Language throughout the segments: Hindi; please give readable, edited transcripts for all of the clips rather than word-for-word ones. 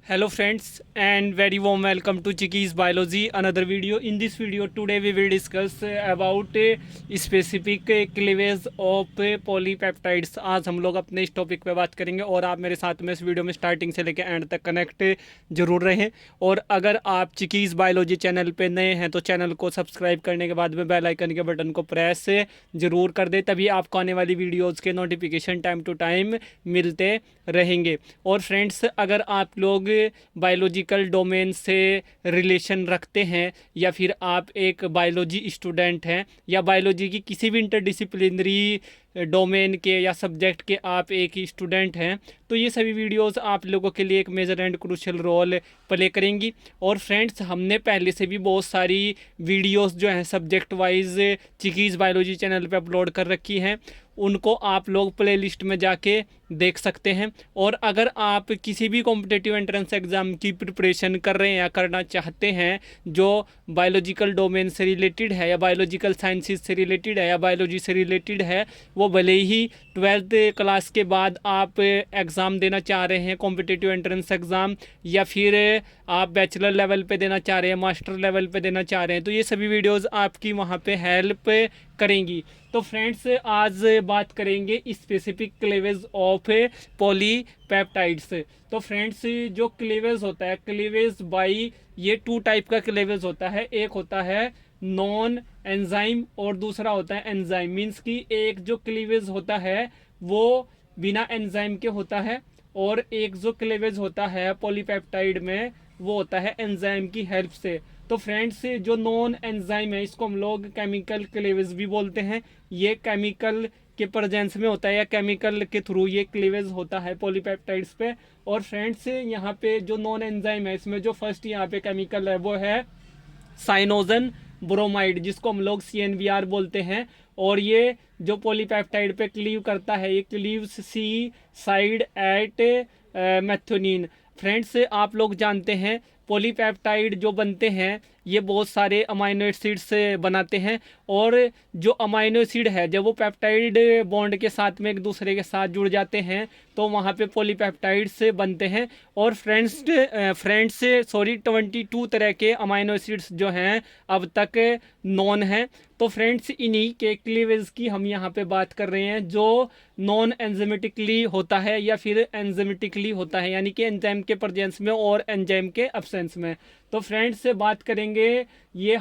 Hello friends and very warm welcome to Chicky's Biology another video. In this video today we will discuss about specific cleavage of polypeptides. आज हम लोग अपने इस टॉपिक पे बात करेंगे और आप मेरे साथ में इस वीडियो में स्टार्टिंग से लेकर एंड तक कनेक्ट जरूर रहें। और अगर आप चिकीज़ बायोलॉजी चैनल पे नए हैं तो चैनल को सब्सक्राइब करने के बाद में बेल आइकन के बटन को प्रेस जरूर कर दें, तभी आपको आने वाली वीडियोज़ के नोटिफिकेशन टाइम टू टाइम मिलते रहेंगे। और फ्रेंड्स, अगर आप लोग बायोलॉजिकल डोमेन से रिलेशन रखते हैं या फिर आप एक बायोलॉजी स्टूडेंट हैं या बायोलॉजी की किसी भी इंटरडिसिप्लिनरी डोमेन के या सब्जेक्ट के आप एक स्टूडेंट हैं, तो ये सभी वीडियोस आप लोगों के लिए एक major and crucial role play करेंगी। और फ्रेंड्स, हमने पहले से भी बहुत सारी वीडियोस जो हैं सब्जेक्ट वाइज चिकीज़ बायोलॉजी चैनल पे अपलोड कर रखी हैं, उनको आप लोग प्लेलिस्ट में जाके देख सकते हैं। और अगर आप किसी भी कॉम्पिटिटिव एंट्रेंस एग्ज़ाम की प्रिपरेशन कर रहे हैं या करना चाहते हैं जो बायोलॉजिकल डोमेन से रिलेटेड है या बायोलॉजिकल साइंसेस से रिलेटेड है या बायोलॉजी से रिलेटेड है, वो भले ही 12th क्लास के बाद आप एग्ज़ाम देना चाह रहे हैं कॉम्पिटिटिव एंट्रेंस एग्ज़ाम, या फिर आप बैचलर लेवल पे देना चाह रहे हैं, मास्टर लेवल पे देना चाह रहे हैं, तो ये सभी वीडियोस आपकी वहाँ पे हेल्प करेंगी। तो फ्रेंड्स, आज बात करेंगे स्पेसिफिक क्लेवेज ऑफ पॉलीपेप्टाइड्स। तो फ्रेंड्स, जो क्लेवेज होता है, क्लेवेज बाई ये 2 टाइप का क्लेवेज होता है। एक होता है नॉन एंजाइम और दूसरा होता है एंजाइम। मीन्स कि एक जो क्लीवेज होता है वो बिना एंजाइम के होता है, और एक जो क्लेवेज होता है पॉलीपेप्टाइड में वो होता है एंजाइम की हेल्प से। तो फ्रेंड्स, जो नॉन एंजाइम है इसको हम लोग केमिकल क्लेवेज भी बोलते हैं। ये केमिकल के प्रेजेंस में होता है या केमिकल के थ्रू ये क्लीवेज होता है पॉलीपेप्टाइड्स पे। और फ्रेंड्स, यहाँ पे जो नॉन एंजाइम है इसमें जो फर्स्ट यहाँ पे केमिकल है वो है साइनोजन ब्रोमाइड, जिसको हम लोग CNBR बोलते हैं। और ये जो पॉलीपेप्टाइड पे क्लीव करता है ये क्लीव्स सी साइड एट मैथोनिन। फ्रेंड्स, आप लोग जानते हैं पॉलीपेप्टाइड जो बनते हैं ये बहुत सारे अमाइनो एसिड से बनाते हैं, और जो अमाइनो एसिड है जब वो पेप्टाइड बॉन्ड के साथ में एक दूसरे के साथ जुड़ जाते हैं तो वहाँ पे पॉलीपेप्टाइड से बनते हैं। और फ्रेंड्स 22 तरह के अमाइनो एसिड्स जो हैं अब तक नॉन हैं। तो फ्रेंड्स, इन्हीं के क्लीवेज की हम यहाँ पे बात कर रहे हैं जो नॉन एंजाइमेटिकली होता है या फिर एंजाइमेटिकली होता है, यानी कि एंजाइम के प्रेजेंस में और एंजाइम के एब्सेंस में। तो फ्रेंड्स, बात करेंगे ये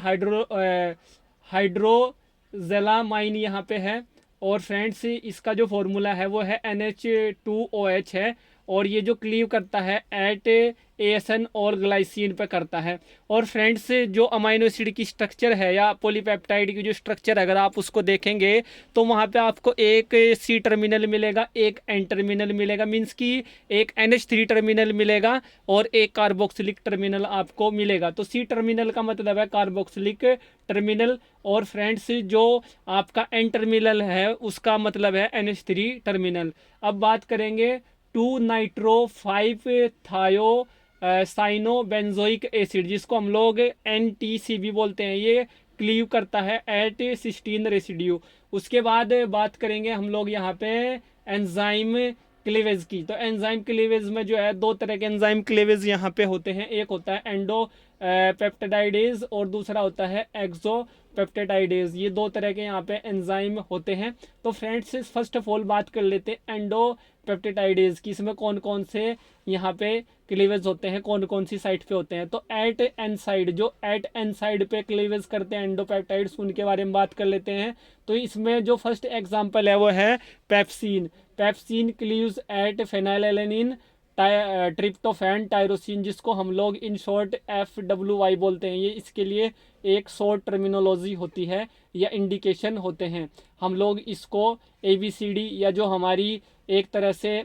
हाइड्रोजेलामाइन यहाँ पे है। और फ्रेंड्स, इसका जो फॉर्मूला है वो है NH2OH है, और ये जो क्लीव करता है एट ASN और ग्लाइसिन पे करता है। और फ्रेंड्स, जो अमाइनो एसिड की स्ट्रक्चर है या पॉलीपेप्टाइड की जो स्ट्रक्चर है अगर आप उसको देखेंगे तो वहाँ पे आपको एक C टर्मिनल मिलेगा, एक N टर्मिनल मिलेगा, मीन्स कि एक NH3 टर्मिनल मिलेगा और एक कार्बोक्सिलिक टर्मिनल आपको मिलेगा। तो C टर्मिनल का मतलब है कार्बोक्सिलिक टर्मिनल, और फ्रेंड्स जो आपका N टर्मिनल है उसका मतलब है NH3 टर्मिनल। अब बात करेंगे 2 नाइट्रो 5 थायो साइनोबेंजोइक एसिड, जिसको हम लोग NTC भी बोलते हैं। ये क्लीव करता है एट सिस्टीन रेसिड्यू। उसके बाद बात करेंगे हम लोग यहाँ पे एंजाइम क्लीवेज की। तो एंजाइम क्लीवेज में जो है 2 तरह के एंजाइम क्लीवेज यहाँ पे होते हैं। एक होता है एंडो पेप्टाइडेज और दूसरा होता है एक्सो पेप्टाइडेज। ये 2 तरह के यहाँ पे एंजाइम होते हैं। तो फ्रेंड्स, फर्स्ट ऑफ ऑल बात कर लेते हैं एंडो पेप्टाइडेज की। इसमें कौन कौन से यहाँ पे क्लीवेज होते हैं, कौन कौन सी साइट पे होते हैं। तो एट एन साइड, जो एट एन साइड पे क्लीवेज करते हैं एंडोपेप्टाइड्स, उनके बारे में बात कर लेते हैं। तो इसमें जो फर्स्ट एग्जांपल है वो है pepsin. Pepsin cleaves at phenylalanine tryptophan tyrosine, जिसको हम लोग इन शॉर्ट FWY बोलते हैं। ये इसके लिए एक शॉर्ट टर्मिनोलॉजी होती है या इंडिकेशन होते हैं। हम लोग इसको ABCD या जो हमारी एक तरह से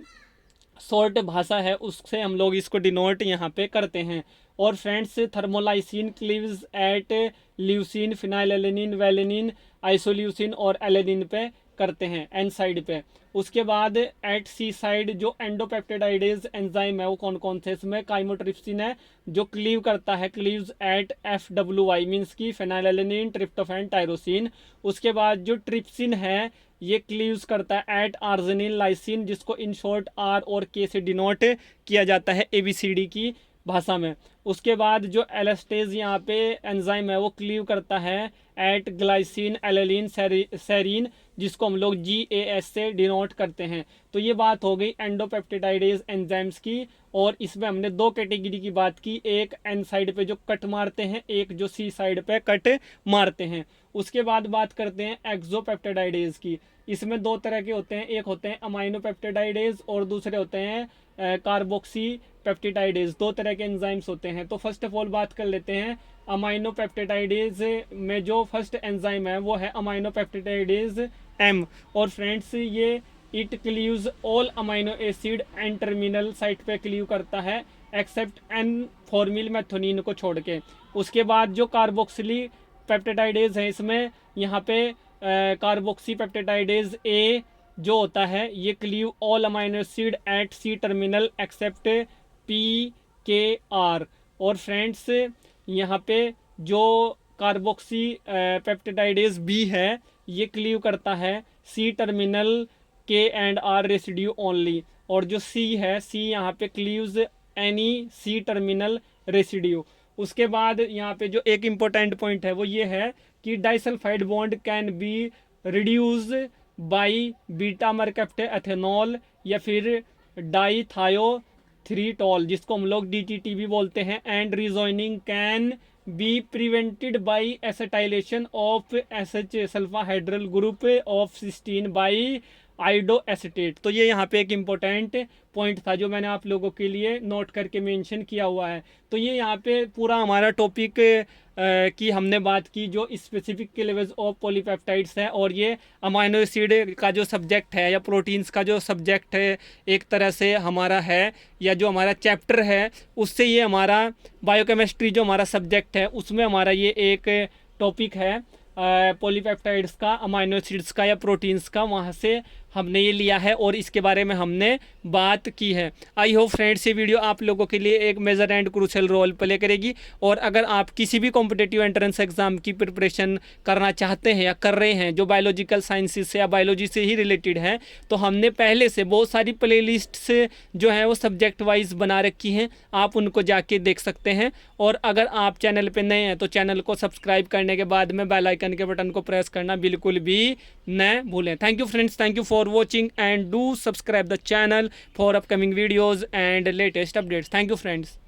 शॉर्ट भाषा है उससे हम लोग इसको डिनोट यहाँ पे करते हैं। और friends, thermolysin cleaves at leucine phenylalanine valine isoleucine और एलेनिन पे करते हैं एन साइड पे। उसके बाद एट C साइड जो एंडोपेप्टाइडेज एंजाइम है वो कौन कौन से, इसमें काइमोट्रिप्सिन है जो क्लीव करता है क्लीव्स एट FWY, मीन्स की फेनाइलएलेनिन ट्रिप्टोफैन टायरोसिन। उसके बाद जो ट्रिप्सिन है ये क्लीव्स करता है एट आर्जिनिन लाइसिन, जिसको इन शॉर्ट R और K से डिनोट किया जाता है ABCD की भाषा में। उसके बाद जो एलेस्टेज यहाँ पे एंजाइम है वो क्लीव करता है एट ग्लाइसिन एलेलिन सेरीन, जिसको हम लोग GAS से डिनोट करते हैं। तो ये बात हो गई एंडोपेप्टिडाइडेज एंजाइम्स की। और इसमें हमने दो कैटेगरी की बात की, एक एन साइड पे जो कट मारते हैं, एक जो सी साइड पे कट मारते हैं। उसके बाद बात करते हैं एक्सोपेप्टिडाइडेज की। इसमें दो तरह के होते हैं, एक होते हैं अमाइनोपेप्टिडाइडेज और दूसरे होते हैं कार्बोक्सी पेप्टिडाइडेज। दो तरह के एंजाइम्स होते हैं। तो फर्स्ट ऑफ ऑल बात कर लेते हैं अमाइनोपेप्टिडाइडेज में जो फर्स्ट एंजाइम है वो है अमाइनोपेप्टिडाइडेज M। और फ्रेंड्स ये it cleaves all amino acid and terminal site पे क्लीव करता है एक्सेप्ट एन फॉर्मिल मेथोनिन को छोड़ के। उसके बाद जो कार्बोक्सिली पेप्टिडाइडेज है, इसमें यहाँ पे कार्बोक्सी पेप्टिडाइडेज A जो होता है ये cleave all amino acid at C terminal except PKR। और फ्रेंड्स यहाँ पे जो कार्बोक्सी पेप्टिडाइडेज B है ये क्लीव करता है C terminal K and R residue only. और जो C है, C यहाँ पे cleaves any C terminal residue. उसके बाद यहाँ पे जो एक इम्पोर्टेंट पॉइंट है वो ये है कि disulphide bond can be reduce by beta mercaptoethanol या फिर डाईथायोथ्रीटॉल, जिसको हम लोग DTT भी बोलते हैं। And rejoining can be prevented by acetylation of SH sulphydryl group of cysteine by iodoacetate. तो ये यहाँ पे एक इम्पोर्टेंट पॉइंट था जो मैंने आप लोगों के लिए नोट करके मेंशन किया हुआ है। तो ये यहाँ पे पूरा हमारा टॉपिक की हमने बात की जो स्पेसिफिक क्लीवेज ऑफ पॉलीपेप्टाइड्स है। और ये अमाइनो एसिड का जो सब्जेक्ट है या प्रोटीन्स का जो सब्जेक्ट है एक तरह से हमारा है, या जो हमारा चैप्टर है उससे ये हमारा बायोकेमिस्ट्री जो हमारा सब्जेक्ट है उसमें हमारा ये एक टॉपिक है पॉलीपेप्टाइड्स का, अमाइनो एसिड्स का या प्रोटीन्स का, वहाँ से हमने ये लिया है और इसके बारे में हमने बात की है। आई होप फ्रेंड्स ये वीडियो आप लोगों के लिए एक major and crucial role play करेगी। और अगर आप किसी भी कॉम्पिटिटिव एंट्रेंस एग्जाम की प्रिपरेशन करना चाहते हैं या कर रहे हैं जो बायोलॉजिकल साइंसेज से या बायोलॉजी से ही रिलेटेड है, तो हमने पहले से बहुत सारी प्ले लिस्ट्स जो हैं वो सब्जेक्ट वाइज बना रखी हैं, आप उनको जाके देख सकते हैं। और अगर आप चैनल पर नए हैं तो चैनल को सब्सक्राइब करने के बाद में बेल आइकन के बटन को प्रेस करना बिल्कुल भी न भूलें। Thank you friends, thank you for watching and do subscribe the channel for upcoming videos and latest updates. Thank you friends.